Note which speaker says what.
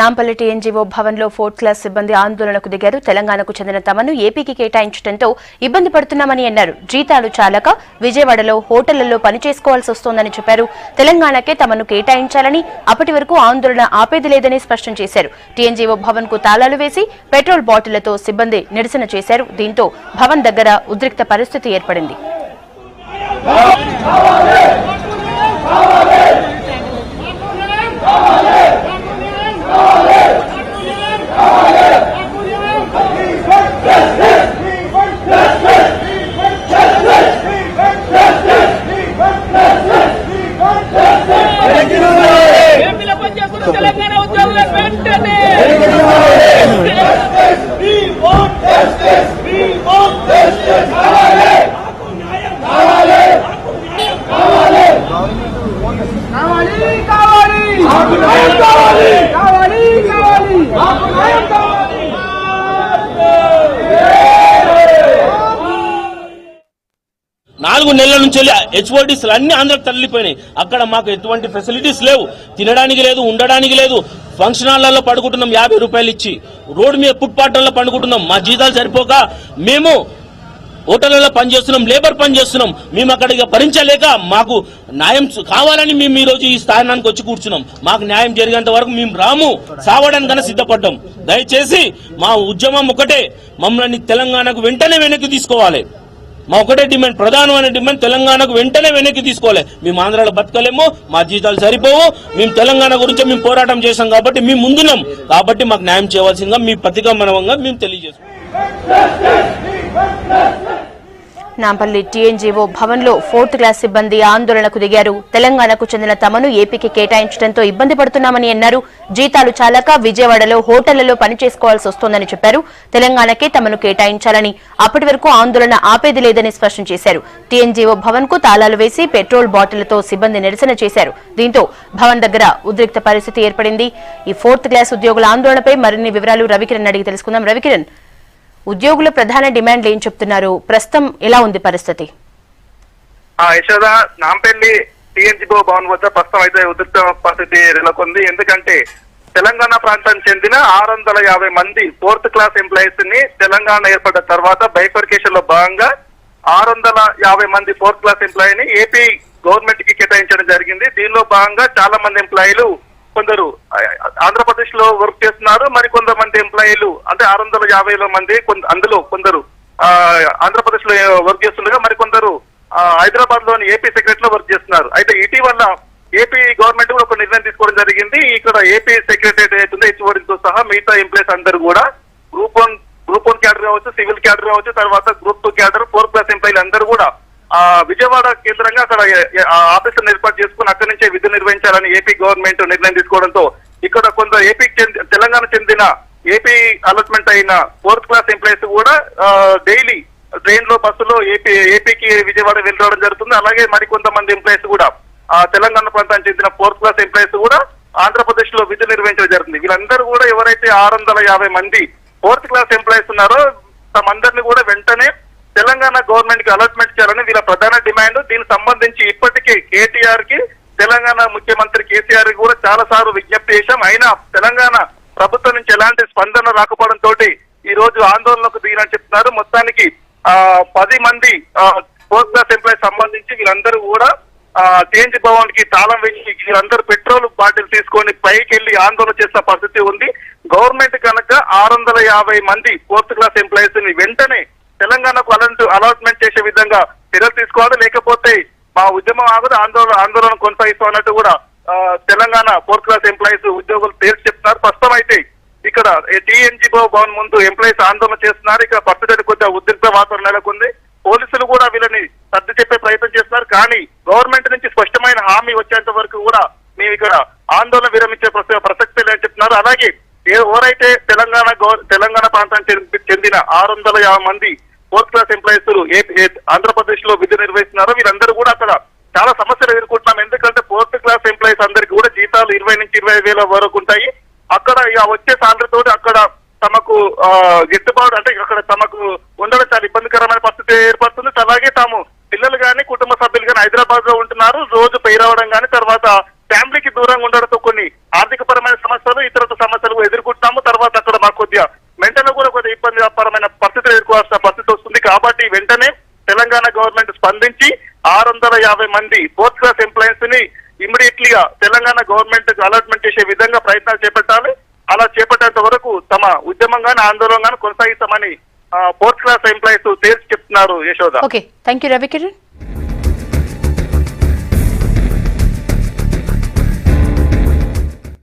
Speaker 1: Nampally TNGO భవన్లో 4th class సిబ్బంది ఆందోళనకు దిగారు. తెలంగాణకు చెందిన తమను ఏపీకి కేటాయించడంతో ఇబ్బంది పడుతున్నామని అన్నారు. జీతాలు చాలక విజయవాడలో హోటళ్లలో పనిచేసుకోవాల్సి వస్తోందని చెప్పారు. తెలంగాణకే తమను కేటాయించాలని, అప్పటి వరకు ఆందోళన ఆపేది లేదని స్పష్టం చేశారు. టీఎన్జీఓ భవన్ కు తాళాలు వేసి పెట్రోల్ బాటిళ్లతో సిబ్బంది నిరసన చేశారు. దీంతో భవన్ దగ్గర ఉద్రిక్త పరిస్థితి ఏర్పడింది.
Speaker 2: నాలుగు నెలల నుంచి హెచ్ఓడిస్ అన్ని ఆంధ్రకు తరలిపోయినాయి. అక్కడ మాకు ఎటువంటి ఫెసిలిటీస్ లేవు, తినడానికి లేదు, ఉండడానికి లేదు. ఫంక్షన్ హాల్లో పడుకుంటున్నాం 50 రూపాయలు ఇచ్చి, రోడ్డు మీద ఫుట్పాత్లలో పండుకుంటున్నాం. మా జీతాలు సరిపోక మేము హోటళ్లలో పనిచేస్తున్నాం, లేబర్ పని చేస్తున్నాం. మేము అక్కడ భరించలేక మాకు న్యాయం కావాలని మేము ఈ రోజు ఈ స్థానానికి వచ్చి కూర్చున్నాం. మాకు న్యాయం జరిగేంత వరకు మేము రాము, సావడానికన్నా సిద్ధపడ్డాం. దయచేసి మా ఉద్యమం ఒకటే, మమ్మల్ని తెలంగాణకు వెంటనే వెనక్కి తీసుకోవాలి. మా ఒకటే డిమాండ్, ప్రధానమైన డిమాండ్, తెలంగాణకు వెంటనే వెనక్కి తీసుకోవాలి. మేము ఆంధ్రాలో బతకలేము, మా జీతాలు సరిపోవు. మేము తెలంగాణ గురించి మేము పోరాటం చేశాం కాబట్టి మేము ముందున్నాం. కాబట్టి మాకు న్యాయం చేయవలసిందిగా మీ పత్రికామనంగా మేము తెలియజేస్తాం.
Speaker 1: నాంపల్లి టీఎన్జీఓ భవన్లో 4th క్లాస్ సిబ్బంది ఆందోళనకు దిగారు. తెలంగాణకు చెందిన తమను ఏపీకి కేటాయించడంతో ఇబ్బంది పడుతున్నామని అన్నారు. జీతాలు చాలక విజయవాడలో హోటళ్లలో పనిచేసుకోవాల్సి వస్తోందని చెప్పారు. తెలంగాణకే తమను కేటాయించాలని, అప్పటి వరకు ఆందోళన ఆపేది లేదని స్పష్టం చేశారు. టీఎన్జీఓ భవన్ కు తాళాలు వేసి పెట్రోల్ బాటిళ్లతో సిబ్బంది నిరసన చేశారు. దీంతో భవన్ దగ్గర ఉద్రిక్త పరిస్థితి ఏర్పడింది. ఈ 4th క్లాస్ ఉద్యోగుల ఆందోళనపై మరిన్ని వివరాలు రవికిరణ్ అడిగి తెలుసుకుందాం. రవికిరణ్, ఉద్యోగుల ప్రధాన డిమాండ్లు ఏం చెప్తున్నారు? ప్రస్తుతం ఎలా ఉంది పరిస్థితి?
Speaker 3: యశోద, నాంపల్లి టీఎన్జీఓ భవన్ వద్ద ప్రస్తుతం అయితే ఉద్రిక్త పరిస్థితి నెలకొంది. ఎందుకంటే తెలంగాణ ప్రాంతానికి చెందిన 650 మంది 4th క్లాస్ ఎంప్లాయీస్ ని తెలంగాణ ఏర్పడ్డ తర్వాత బైఫర్కేషన్ లో భాగంగా 650 మంది 4th క్లాస్ ఎంప్లాయీని ఏపీ గవర్నమెంట్ కి కేటాయించడం జరిగింది. దీనిలో భాగంగా చాలా మంది ఎంప్లాయీలు, కొందరు ఆంధ్రప్రదేశ్ లో వర్క్ చేస్తున్నారు, మరి కొంతమంది ఎంప్లాయీలు అంటే 650 మంది, అందులో కొందరు ఆంధ్రప్రదేశ్ లో వర్క్ చేస్తుండగా మరి కొందరు హైదరాబాద్ లోని ఏపీ సెక్రటరీ లో వర్క్ చేస్తున్నారు. అయితే ఇటీవల ఏపీ గవర్నమెంట్ కూడా ఒక నిర్ణయం తీసుకోవడం జరిగింది. ఇక్కడ ఏపీ సెక్రటరీ అవుతుంది హెచ్ఓడితో సహా మిగతా ఎంప్లాయీస్ అందరూ కూడా గ్రూప్ వన్ క్యాడర్ కావచ్చు, సివిల్ క్యాడర్ కావచ్చు, తర్వాత గ్రూప్ 2 క్యాడర్, 4th క్లాస్ ఎంప్లాయీలు అందరూ కూడా విజయవాడ కేంద్రంగా అక్కడ ఆఫీసులను ఏర్పాటు చేసుకుని అక్కడి నుంచే విధులు నిర్వహించాలని ఏపీ గవర్నమెంట్ నిర్ణయం తీసుకోవడంతో ఇక్కడ కొంత తెలంగాణ చెందిన ఏపీ అలాట్మెంట్ అయిన 4th క్లాస్ ఎంప్లాయీస్ కూడా డైలీ ట్రైన్ లో, బస్సులో ఏపీకి విజయవాడ వెళ్ళి రావడం జరుగుతుంది. అలాగే మరికొంతమంది ఎంప్లాయీస్ కూడా తెలంగాణ ప్రాంతానికి చెందిన 4th క్లాస్ ఎంప్లాయీస్ కూడా ఆంధ్రప్రదేశ్ లో విధులు నిర్వహించడం జరుగుతుంది. వీళ్ళందరూ కూడా ఎవరైతే 650 మంది 4th క్లాస్ ఎంప్లాయీస్ ఉన్నారో తమందరినీ కూడా వెంటనే తెలంగాణ గవర్నమెంట్ కి అలాట్మెంట్ చేయాలని వీళ్ళ ప్రధాన డిమాండ్. దీనికి సంబంధించి ఇప్పటికే కేటీఆర్ కి, తెలంగాణ ముఖ్యమంత్రి కేసీఆర్ కి కూడా చాలా సార్లు విజ్ఞప్తి చేశాం. అయినా తెలంగాణ ప్రభుత్వం నుంచి ఎలాంటి స్పందన రాకపోవడంతో ఈ రోజు ఆందోళనకు దిగినని చెప్తున్నారు. మొత్తానికి 10 మంది 4th క్లాస్ ఎంప్లాయీస్ సంబంధించి వీళ్ళందరూ కూడా టీఎన్జీ భవన్ కి తాళం వేసి వీళ్ళందరూ పెట్రోల్ బాటిల్ తీసుకొని పైకి వెళ్లి ఆందోళన చేసిన పరిస్థితి ఉంది. గవర్నమెంట్ కనుక 650 మంది 4th క్లాస్ ఎంప్లాయీస్ ని వెంటనే తెలంగాణకు అలాట్మెంట్ చేసే విధంగా చర్యలు తీసుకోవాలి, లేకపోతే మా ఉద్యమం ఆగదు, ఆందోళన కొనసాగిస్తాం అన్నట్టు కూడా తెలంగాణ 4th క్లాస్ ఎంప్లాయీస్ ఉద్యోగులు తేల్చి చెప్తున్నారు. ప్రస్తుతం అయితే ఇక్కడ టీఎన్జీఓ భవన్ ముందు ఎంప్లాయీస్ ఆందోళన చేస్తున్నారు. ఇక్కడ పరిస్థితి కొద్దిగా ఉద్రిక్త వాతావరణం నెలకొంది. పోలీసులు కూడా వీళ్ళని సర్ది చెప్పే ప్రయత్నం చేస్తున్నారు. కానీ గవర్నమెంట్ నుంచి స్పష్టమైన హామీ వచ్చేంత వరకు కూడా మేము ఇక్కడ ఆందోళన విరమించే ప్రసక్తి లేదని చెప్తున్నారు. అలాగే ఎవరైతే తెలంగాణ ప్రాంతానికి చెందిన 650 మంది 4th క్లాస్ ఎంప్లాయీస్ ఆంధ్రప్రదేశ్ లో విధులు నిర్వహిస్తున్నారో వీళ్ళందరూ కూడా అక్కడ చాలా సమస్యలు ఎదుర్కొంటున్నాం. ఎందుకంటే 4th క్లాస్ ఎంప్లాయీస్ అందరికీ కూడా జీతాలు 20 నుంచి 20 వేల వరకు ఉంటాయి. అక్కడ వచ్చే సాలరీతో అక్కడ తమకు గిట్టుబాటు అంటే అక్కడ తమకు ఉండడం చాలా ఇబ్బందికరమైన పరిస్థితి ఏర్పడుతుంది. అలాగే తాము పిల్లలు కానీ కుటుంబ సభ్యులు కానీ హైదరాబాద్ లో ఉంటున్నారు, రోజు పై రావడం కానీ తర్వాత ఫ్యామిలీకి దూరంగా ఉండడంతో కొన్ని ఆర్థిక పరమైన సమస్యలు ఇతర సమస్యలు ఎదుర్కొంటున్నాము. తర్వాత అక్కడ మాకు కొద్దిగా మెంటల్ కూడా కొద్దిగా ఇబ్బందికరమైన పరిస్థితులు ఎదుర్కోవాల్సిన పరిస్థితి వస్తుంది. కాబట్టి వెంటనే తెలంగాణ గవర్నమెంట్ స్పందించి 650 మంది 4th క్లాస్ ఎంప్లాయీస్ ని ఇమ్మీడియట్లీగా తెలంగాణ గవర్నమెంట్ అలాట్మెంట్ చేసే విధంగా ప్రయత్నాలు చేపట్టాలి. అలా చేపట్టేంత వరకు తమ ఉద్యమంగానే ఆందోళనగానే కొనసాగిస్తామని 4th క్లాస్ ఎంప్లాయీస్ తేల్చి చెప్తున్నారు. Yashoda.
Speaker 1: Okay, thank you Ravikiran.